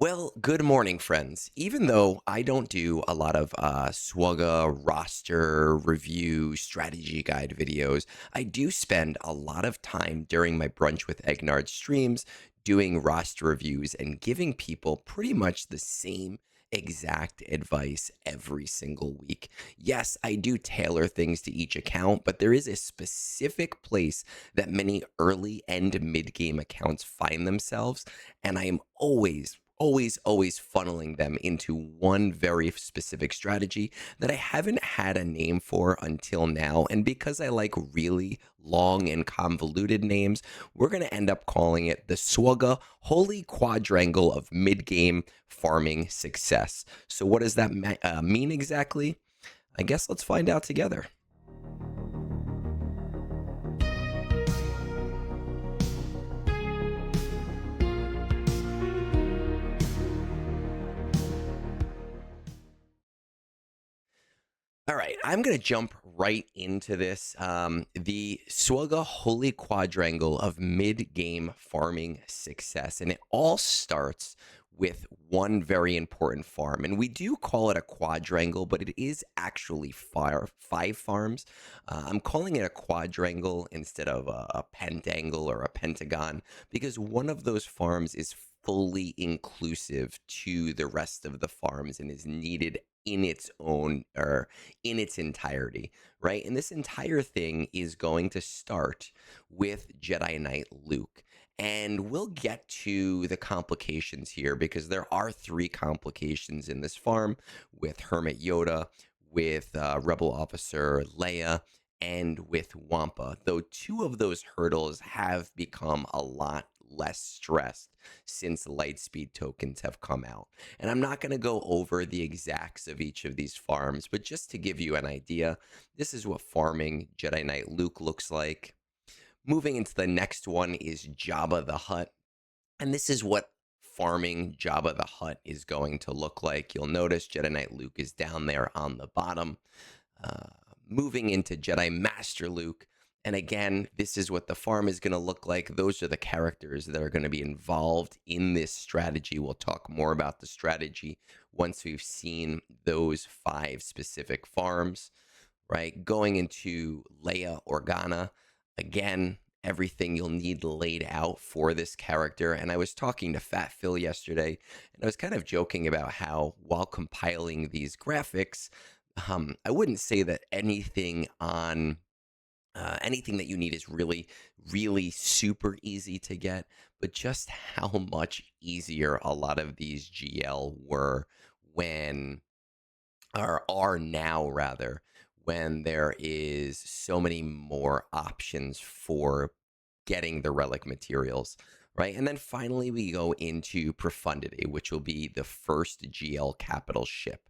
Well, good morning, friends. Even though I don't do a lot of SWGOH roster review strategy guide videos, I do spend a lot of time during my Brunch with Egnards streams doing roster reviews and giving people pretty much the same exact advice every single week. Yes, I do tailor things to each account, but there is a specific place that many early and mid game accounts find themselves, and I am always funneling them into one very specific strategy that I haven't had a name for until now. And because I like really long and convoluted names, we're going to end up calling it the SWGOH Holy Quadrangle of Mid-Game Farming Success. So what does that mean exactly? I guess let's find out together. All right, I'm going to jump right into this. The SWGOH Holy Quadrangle of mid-game farming success. And it all starts with one very important farm. And we do call it a quadrangle, but it is actually five farms. I'm calling it a quadrangle instead of a pentangle or a pentagon because one of those farms is fully inclusive to the rest of the farms and is needed in its own or in its entirety, right? And this entire thing is going to start with Jedi Knight Luke. And we'll get to the complications here because there are three complications in this farm with Hermit Yoda, with Rebel Officer Leia, and with Wampa, though two of those hurdles have become a lot less stressed since Lightspeed tokens have come out. And I'm not going to go over the exacts of each of these farms, but just to give you an idea, this is what farming Jedi Knight Luke looks like. Moving into the next one is Jabba the Hutt. And this is what farming Jabba the Hutt is going to look like. You'll notice Jedi Knight Luke is down there on the bottom. Uh, Moving into Jedi Master Luke. And again, this is what the farm is going to look like. Those are the characters that are going to be involved in this strategy. We'll talk more about the strategy once we've seen those five specific farms, right? Going into Leia Organa, again, everything you'll need laid out for this character. And I was talking to Fat Phil yesterday, and I was kind of joking about how while compiling these graphics, I wouldn't say that anything that you need is really super easy to get, but just how much easier a lot of these GL were when or are now rather when there is so many more options for getting the relic materials, right? And then finally we go into Profundity, which will be the first GL capital ship.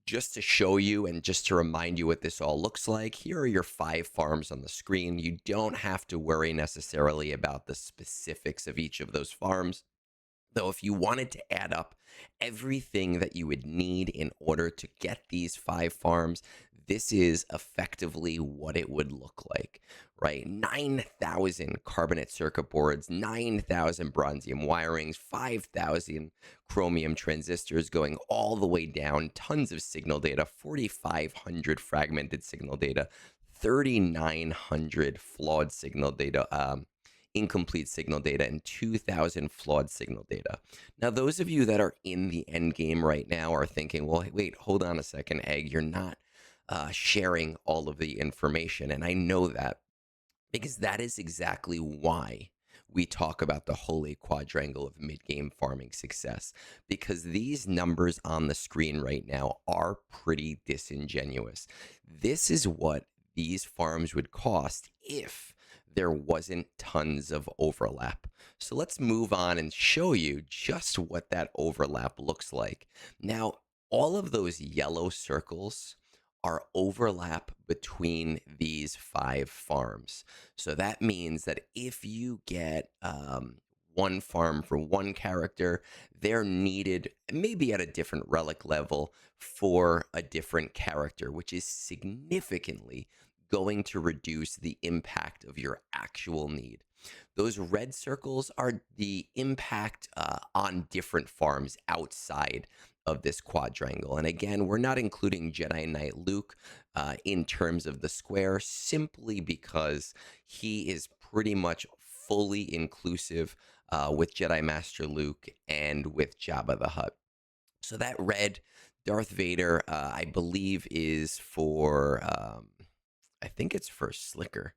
Just to show you and just to remind you what this all looks like, here are your five farms on the screen. You don't have to worry necessarily about the specifics of each of those farms. Though, if you wanted to add up everything that you would need in order to get these five farms, this is effectively what it would look like, right? 9,000 carbonate circuit boards, 9,000 bronzium wirings, 5,000 chromium transistors going all the way down, tons of signal data, 4,500 fragmented signal data, 3,900 flawed signal data, incomplete signal data, and 2,000 flawed signal data. Now, those of you that are in the end game right now are thinking, well, wait, hold on a second, Egg, you're not sharing all of the information. And I know that because that is exactly why we talk about the holy quadrangle of mid-game farming success, because these numbers on the screen right now are pretty disingenuous. This is what these farms would cost if there wasn't tons of overlap. So let's move on and show you just what that overlap looks like. Now, all of those yellow circles are overlap between these five farms. So that means that if you get one farm for one character, they're needed maybe at a different relic level for a different character, which is significantly going to reduce the impact of your actual need. Those red circles are the impact on different farms outside of this quadrangle. And again, we're not including Jedi Knight Luke in terms of the square simply because he is pretty much fully inclusive with Jedi Master Luke and with Jabba the Hutt. So that red Darth Vader, I believe, is for, I think it's for Slicker.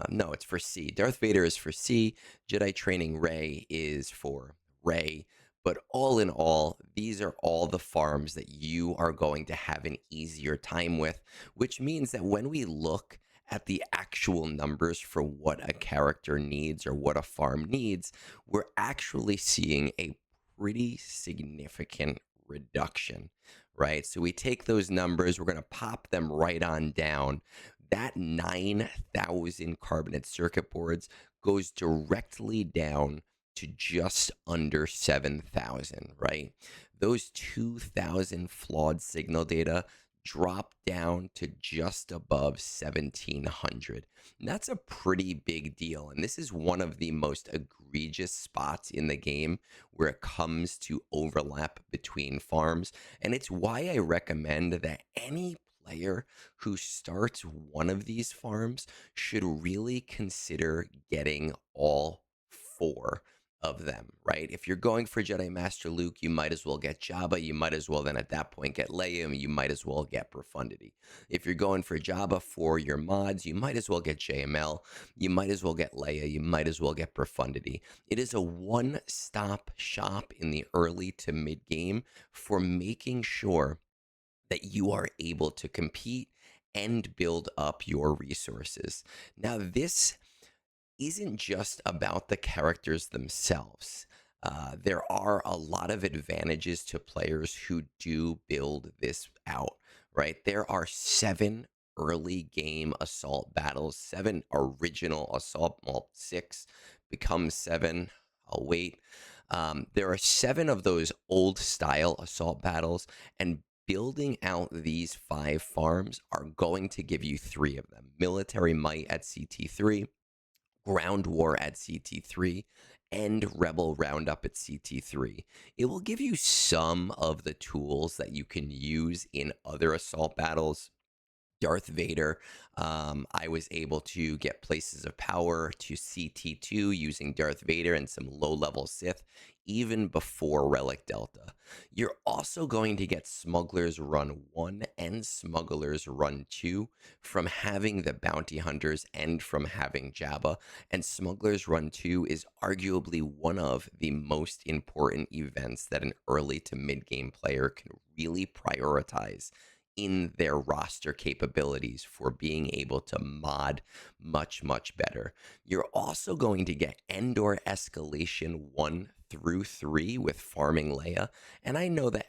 No, it's for C. Darth Vader is for C. Jedi Training Rey is for Rey. But all in all, these are all the farms that you are going to have an easier time with, which means that when we look at the actual numbers for what a character needs or what a farm needs, we're actually seeing a pretty significant reduction, right? So we take those numbers, we're going to pop them right on down. That 9,000 carbonate circuit boards goes directly down to just under 7,000, right? Those 2,000 flawed signal data drop down to just above 1,700. And that's a pretty big deal. And this is one of the most egregious spots in the game where it comes to overlap between farms. And it's why I recommend that any player who starts one of these farms should really consider getting all four of them, right? If you're going for Jedi Master Luke, you might as well get Jabba. You might as well then at that point get Leia, and you might as well get Profundity. If you're going for Jabba for your mods, you might as well get JML. You might as well get Leia. You might as well get Profundity. It is a one-stop shop in the early to mid game for making sure that you are able to compete and build up your resources. Now, this isn't just about the characters themselves. There are a lot of advantages to players who do build this out, right? There are 7 early game assault battles, 7 original assault, well, 6 becomes 7. I'll wait. There are 7 of those old style assault battles, and building out these 5 farms are going to give you 3 of them. Military Might at CT3, Ground War at CT3, and Rebel Roundup at CT3. It will give you some of the tools that you can use in other assault battles. Darth Vader, I was able to get Places of Power to CT2 using Darth Vader and some low-level Sith, even before Relic Delta. You're also going to get Smugglers Run 1 and Smugglers Run 2 from having the Bounty Hunters and from having Jabba, and Smugglers Run 2 is arguably one of the most important events that an early to mid-game player can really prioritize in their roster capabilities for being able to mod much, much better. You're also going to get Endor Escalation 1 through 3 with farming Leia. And I know that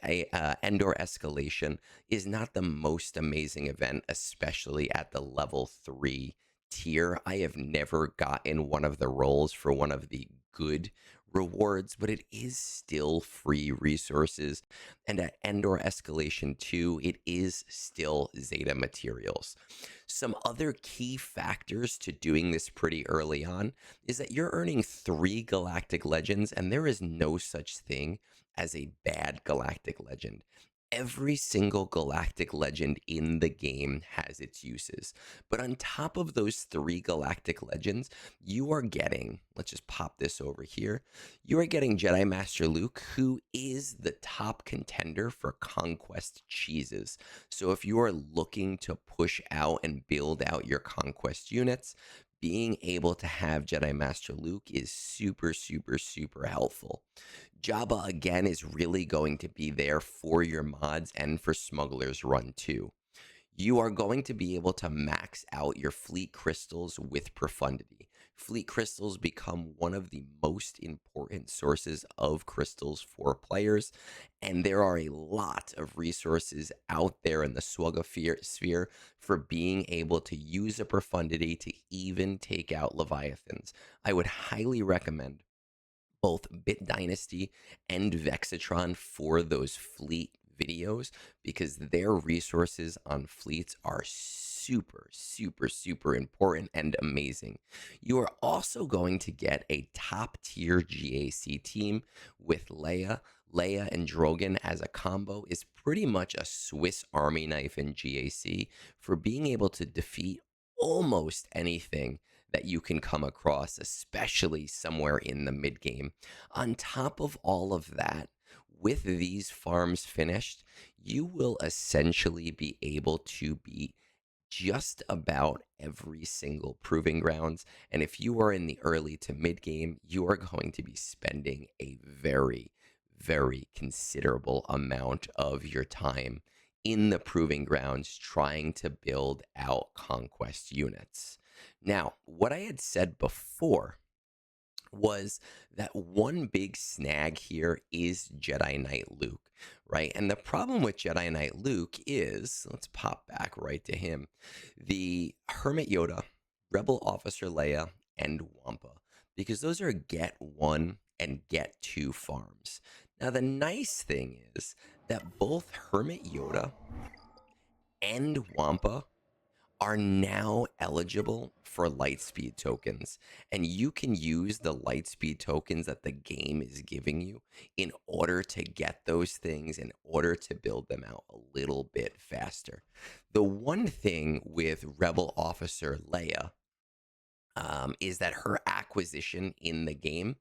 Endor Escalation is not the most amazing event, especially at the level 3 tier. I have never gotten one of the roles for one of the good rewards, but it is still free resources. And at Endor Escalation 2, it is still Zeta materials. Some other key factors to doing this pretty early on is that you're earning 3 Galactic Legends, and there is no such thing as a bad Galactic Legend. Every single Galactic Legend in the game has its uses. But on top of those 3 Galactic Legends, you are getting, let's just pop this over here, you are getting Jedi Master Luke, who is the top contender for Conquest cheeses. So if you are looking to push out and build out your Conquest units, being able to have Jedi Master Luke is super, super, super helpful. Jabba, again, is really going to be there for your mods and for Smugglers Run 2. You are going to be able to max out your fleet crystals with profundity. Fleet crystals become one of the most important sources of crystals for players, and there are a lot of resources out there in the SWGOH sphere for being able to use a profundity to even take out Leviathans. I would highly recommend both Bit Dynasty and Vexitron for those fleet videos because their resources on fleets are super, super, super important and amazing. You are also going to get a top tier GAC team with Leia. Leia and Drogon as a combo is pretty much a Swiss Army knife in GAC for being able to defeat almost anything that you can come across, especially somewhere in the mid game. On top of all of that, with these farms finished, you will essentially be able to beat just about every single proving grounds. And if you are in the early to mid game, you are going to be spending a very, very considerable amount of your time in the proving grounds trying to build out conquest units. Now, what I had said before was that one big snag here is Jedi Knight Luke, right? And the problem with Jedi Knight Luke is, let's pop back right to him, the Hermit Yoda, Rebel Officer Leia, and Wampa, because those are get one and get two farms. Now, the nice thing is that both Hermit Yoda and Wampa are now eligible for lightspeed tokens, and you can use the lightspeed tokens that the game is giving you in order to get those things, in order to build them out a little bit faster. The one thing with Rebel Officer Leia is that her acquisition in the game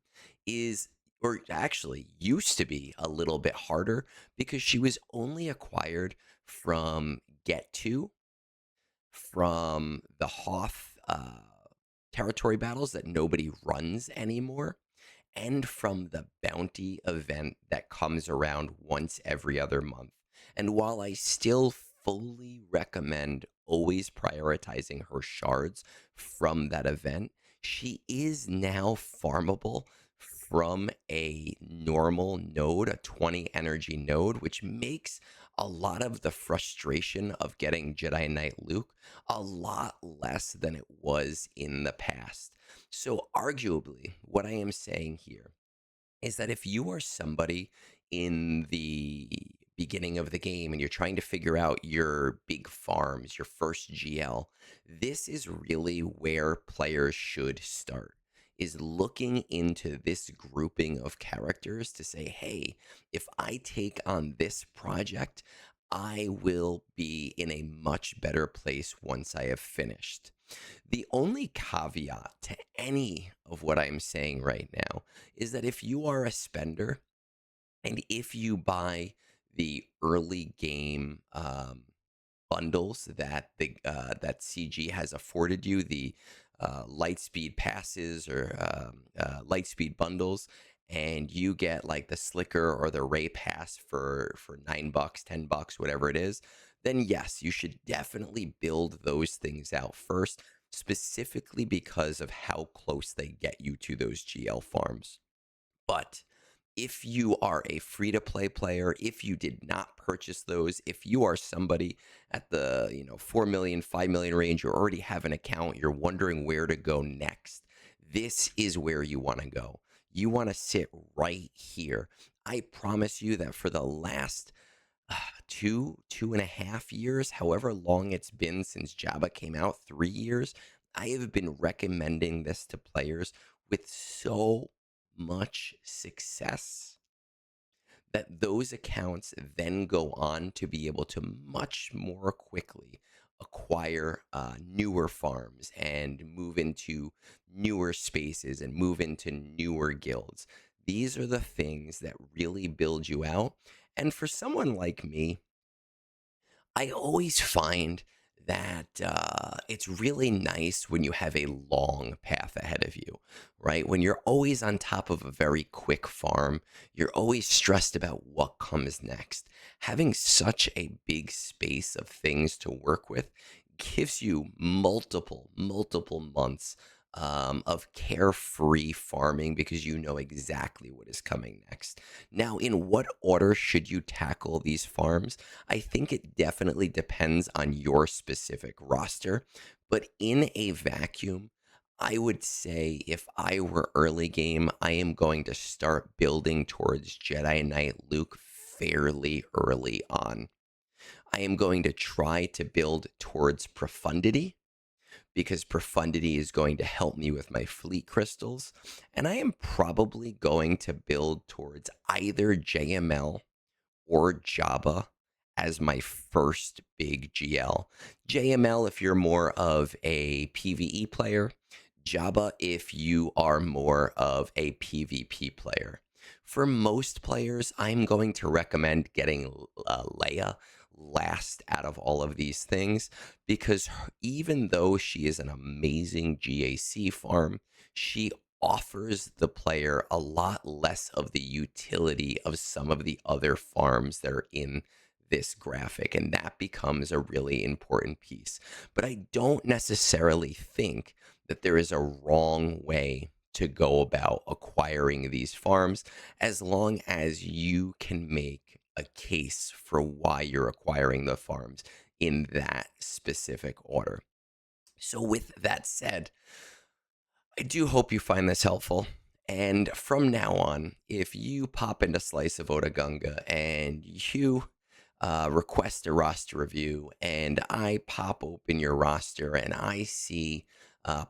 is, or actually used to be, a little bit harder because she was only acquired from Get To, from the Hoth territory battles that nobody runs anymore, and from the bounty event that comes around once every other month. And while I still fully recommend always prioritizing her shards from that event, she is now farmable from a normal node, a 20 energy node, which makes a lot of the frustration of getting Jedi Knight Luke a lot less than it was in the past. So, arguably, what I am saying here is that if you are somebody in the beginning of the game and you're trying to figure out your big farms, your first GL, this is really where players should start, is looking into this grouping of characters to say, hey, if I take on this project, I will be in a much better place once I have finished. The only caveat to any of what I'm saying right now is that if you are a spender and if you buy the early game bundles that that CG has afforded you, the Lightspeed passes or Lightspeed bundles, and you get like the Slicker or the Ray pass for $9, $10, whatever it is, then yes, you should definitely build those things out first, specifically because of how close they get you to those GL farms. But if you are a free to play player, if you did not purchase those, if you are somebody at the 4 million, 5 million range, you already have an account, you're wondering where to go next, this is where you want to go. You want to sit right here. I promise you that for the last 2.5 years, however long it's been since Jabba came out, 3 years, I have been recommending this to players with so much success that those accounts then go on to be able to much more quickly acquire newer farms and move into newer spaces and move into newer guilds. These are the things that really build you out. And for someone like me, I always find that it's really nice when you have a long path ahead of you, right? When you're always on top of a very quick farm, you're always stressed about what comes next. Having such a big space of things to work with gives you multiple months of carefree farming because you know exactly what is coming next. Now, in what order should you tackle these farms? I think it definitely depends on your specific roster, but in a vacuum, I would say if I were early game, I am going to start building towards Jedi Knight Luke fairly early on. I am going to try to build towards profundity because profundity is going to help me with my fleet crystals. And I am probably going to build towards either JML or Jabba as my first big GL. JML if you're more of a PvE player, Jabba if you are more of a PvP player. For most players, I'm going to recommend getting Leia last out of all of these things because even though she is an amazing GAC farm, she offers the player a lot less of the utility of some of the other farms that are in this graphic, and that becomes a really important piece. But I don't necessarily think that there is a wrong way to go about acquiring these farms as long as you can make a case for why you're acquiring the farms in that specific order. So with that said, I do hope you find this helpful. And from now on, if you pop into Slice of Otagunga and you request a roster review, and I pop open your roster and I see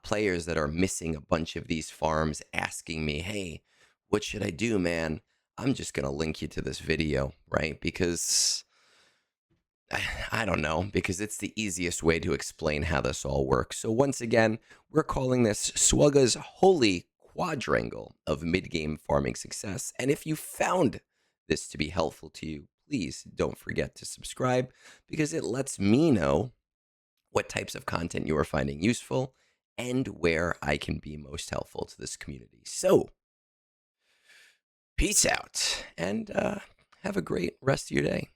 players that are missing a bunch of these farms asking me, hey, what should I do, man? I'm just going to link you to this video, right? Because I don't know, because it's the easiest way to explain how this all works. So once again, we're calling this SWGOH's Holy Quadrangle of mid-game farming success. And if you found this to be helpful to you, please don't forget to subscribe because it lets me know what types of content you are finding useful and where I can be most helpful to this community. So, peace out and have a great rest of your day.